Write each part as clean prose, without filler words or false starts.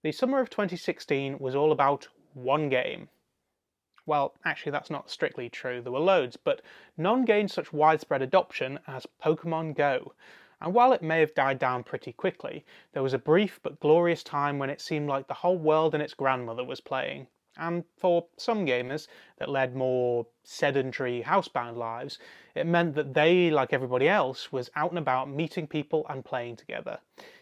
The summer of 2016 was all about one game. Well, actually that's not strictly true, there were loads, but none gained such widespread adoption as Pokemon Go. And while it may have died down pretty quickly, there was a brief but glorious time when it seemed like the whole world and its grandmother was playing. And for some gamers that led more sedentary, housebound lives, it meant that they, like everybody else, was out and about meeting people and playing together,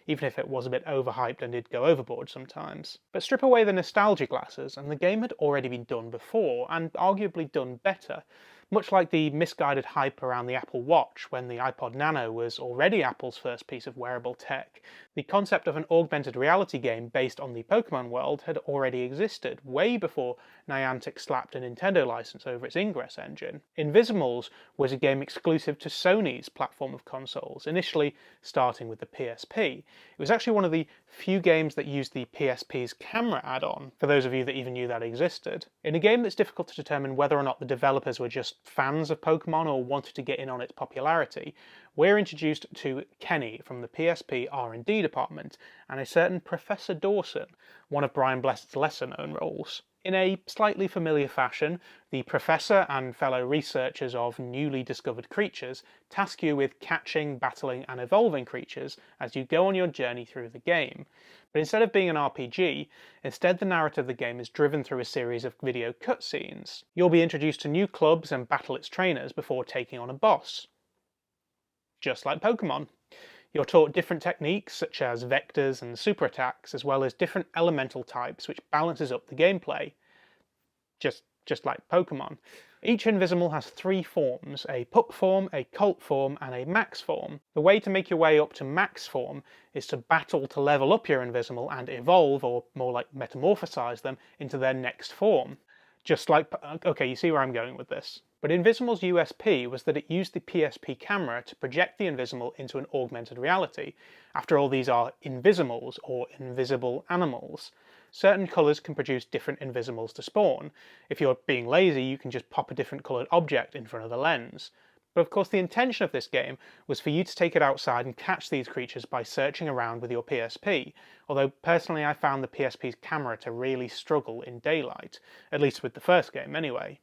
even if it was a bit overhyped and did go overboard sometimes. But strip away the nostalgia glasses and the game had already been done before, and arguably done better. Much like the misguided hype around the Apple Watch when the iPod Nano was already Apple's first piece of wearable tech, the concept of an augmented reality game based on the Pokemon world had already existed, way before Niantic slapped a Nintendo license over its Ingress engine. Invizimals was a game exclusive to Sony's platform of consoles, initially starting with the PSP. It was actually one of the few games that used the PSP's camera add-on, for those of you that even knew that existed. In a game that's difficult to determine whether or not the developers were just fans of Pokemon or wanted to get in on its popularity, we're introduced to Kenny from the PSP R&D department and a certain Professor Dawson, one of Brian Blessed's lesser-known roles. In a slightly familiar fashion, the professor and fellow researchers of newly discovered creatures task you with catching, battling and evolving creatures as you go on your journey through the game. But instead of being an RPG, instead the narrative of the game is driven through a series of video cutscenes. You'll be introduced to new clubs and battle its trainers before taking on a boss. Just like Pokemon. You're taught different techniques such as vectors and super attacks, as well as different elemental types, which balances up the gameplay. Just like Pokemon. Each Invisimal has three forms, a pup form, a cult form, and a max form. The way to make your way up to max form is to battle to level up your Invisimal and evolve, or more like metamorphosize them, into their next form. Just like, okay, you see where I'm going with this. But Invisimal's USP was that it used the PSP camera to project the Invisimal into an augmented reality. After all, these are Invizimals, or invisible animals. Certain colours can produce different Invizimals to spawn. If you're being lazy, you can just pop a different coloured object in front of the lens. But of course the intention of this game was for you to take it outside and catch these creatures by searching around with your PSP, although personally I found the PSP's camera to really struggle in daylight, at least with the first game anyway.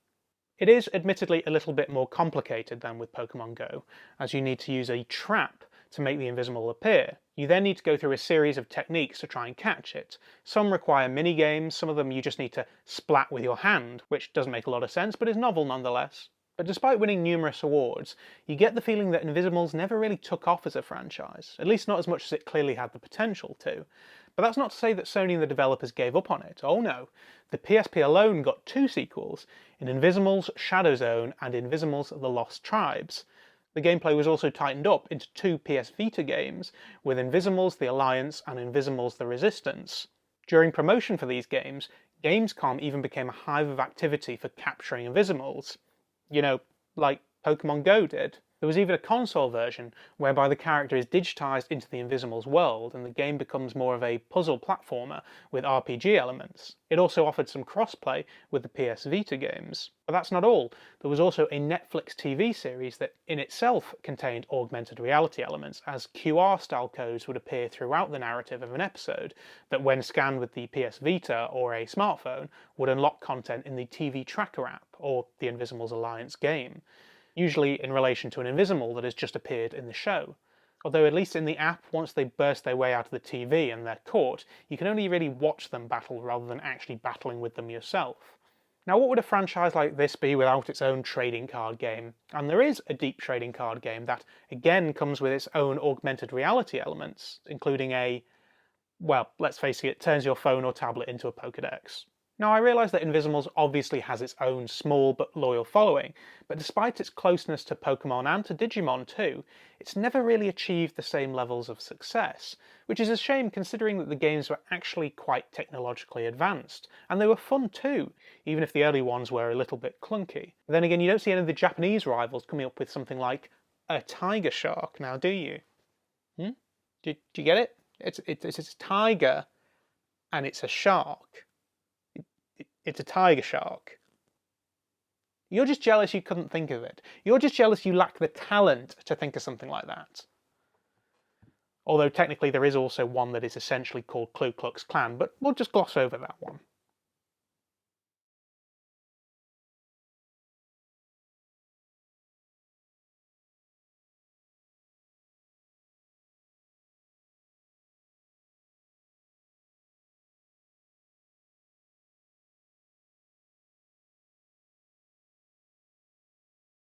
It is admittedly a little bit more complicated than with Pokemon Go, as you need to use a trap to make the Invisimal appear. You then need to go through a series of techniques to try and catch it. Some require mini-games, some of them you just need to splat with your hand, which doesn't make a lot of sense, but is novel nonetheless. But despite winning numerous awards, you get the feeling that Invizimals never really took off as a franchise, at least not as much as it clearly had the potential to. But that's not to say that Sony and the developers gave up on it. Oh no. The PSP alone got two sequels, in Invizimals Shadow Zone and Invizimals The Lost Tribes. The gameplay was also tightened up into two PS Vita games, with Invizimals The Alliance and Invizimals The Resistance. During promotion for these games, Gamescom even became a hive of activity for capturing Invizimals. You know, like Pokemon Go did. There was even a console version whereby the character is digitized into the Invizimals world and the game becomes more of a puzzle platformer with RPG elements. It also offered some crossplay with the PS Vita games. But that's not all. There was also a Netflix TV series that in itself contained augmented reality elements, as QR-style codes would appear throughout the narrative of an episode that when scanned with the PS Vita or a smartphone would unlock content in the TV Tracker app or the Invizimals Alliance game, usually in relation to an Invisimal that has just appeared in the show. Although at least in the app, once they burst their way out of the TV and they're caught, you can only really watch them battle rather than actually battling with them yourself. Now what would a franchise like this be without its own trading card game? And there is a deep trading card game that, again, comes with its own augmented reality elements, including a, well, let's face it, turns your phone or tablet into a Pokédex. Now I realise that Invizimals obviously has its own small but loyal following, but despite its closeness to Pokemon and to Digimon too, it's never really achieved the same levels of success, which is a shame considering that the games were actually quite technologically advanced, and they were fun too, even if the early ones were a little bit clunky. But then again, you don't see any of the Japanese rivals coming up with something like a tiger shark, now do you? Do you get it? It's a tiger and it's a shark. It's a tiger shark. You're just jealous you couldn't think of it. You're just jealous you lack the talent to think of something like that. although technically there is also one that is essentially called Ku Klux Klan, but we'll just gloss over that one.